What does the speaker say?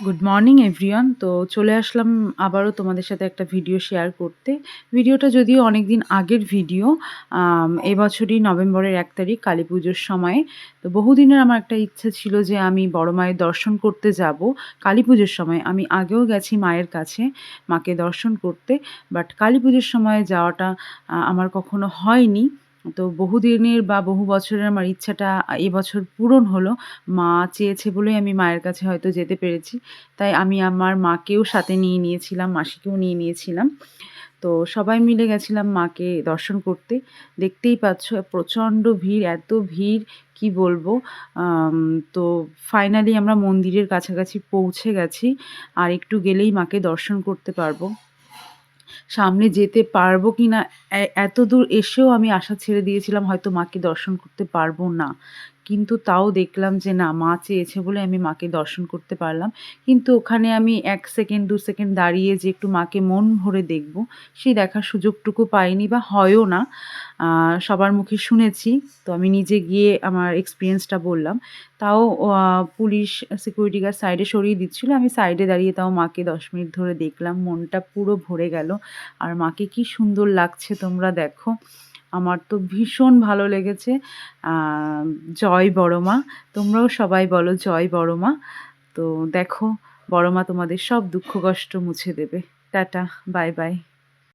Good morning everyone. তো চলে আসলাম আবারও তোমাদের সাথে একটা ভিডিও শেয়ার করতে। ভিডিওটা যদিও অনেকদিন আগের ভিডিও। এবছরই নভেম্বরের ১ তারিখ কালী পুজোর সময়ে। তো বহুদিনের আমার একটা ইচ্ছে ছিল যে আমি বড় মায়ের দর্শন করতে যাব কালী পুজোর সময়। আমি আগেও গেছি মায়ের কাছে মাকে দর্শন করতে। বাট কালী পুজোর সময় যাওয়াটা আমার কখনো হয়নি। তো বহুদিনের বা বহু বছরের আমার ইচ্ছাটা এবছর পূরণ হলো। মা চেয়েছে বলেই আমি মায়ের কাছে হয়তো যেতে পেরেছি। তাই আমি আমার মাকেও সাথে নিয়ে নিয়েছিলাম, মাসিকেও নিয়ে নিয়েছিলাম। তো সবাই মিলে গেছিলাম মাকে দর্শন করতে। দেখতেই পাচ্ছ প্রচণ্ড ভিড়, এত ভিড় কি বলবো। আম তো ফাইনালি আমরা মন্দিরের কাছাকাছি পৌঁছে গেছি। আর একটু গেলেই মাকে দর্শন করতে পারবো। সামনে যেতে পারবো কিনা এতদূর এসেও আমি আশা ছেড়ে দিয়েছিলাম হয়তো মাকে দর্শন করতে পারবো না। কিন্তু তাও দেখলাম যে না, মা চেয়েছে বলে আমি মাকে দর্শন করতে পারলাম। কিন্তু ওখানে আমি ১ সেকেন্ড ২ সেকেন্ড দাঁড়িয়ে যে একটু মাকে মন ভরে দেখব, সেই দেখার সুযোগটুকু পাইনি বা হয়ও না। আ সবার মুখে শুনেছি। তো আমি নিজে গিয়ে আমার এক্সপেরিয়েন্সটা বললাম। তাও পুলিশ সিকিউরিটি গার্ড সাইডে সরিয়ে দিচ্ছিল। আমি সাইডে দাঁড়িয়ে তাও মাকে ১০ মিনিট ধরে দেখলাম। মনটা পুরো ভরে গেল। আর মাকে কি সুন্দর লাগছে তোমরা দেখো। আমার তো ভীষণ ভালো লেগেছে। আ জয় বড় মা। তোমরাও সবাই বলো জয় বড় মা। তো দেখো বড় মা তোমাদের সব দুঃখ কষ্ট মুছে দেবে। Tata, bye bye.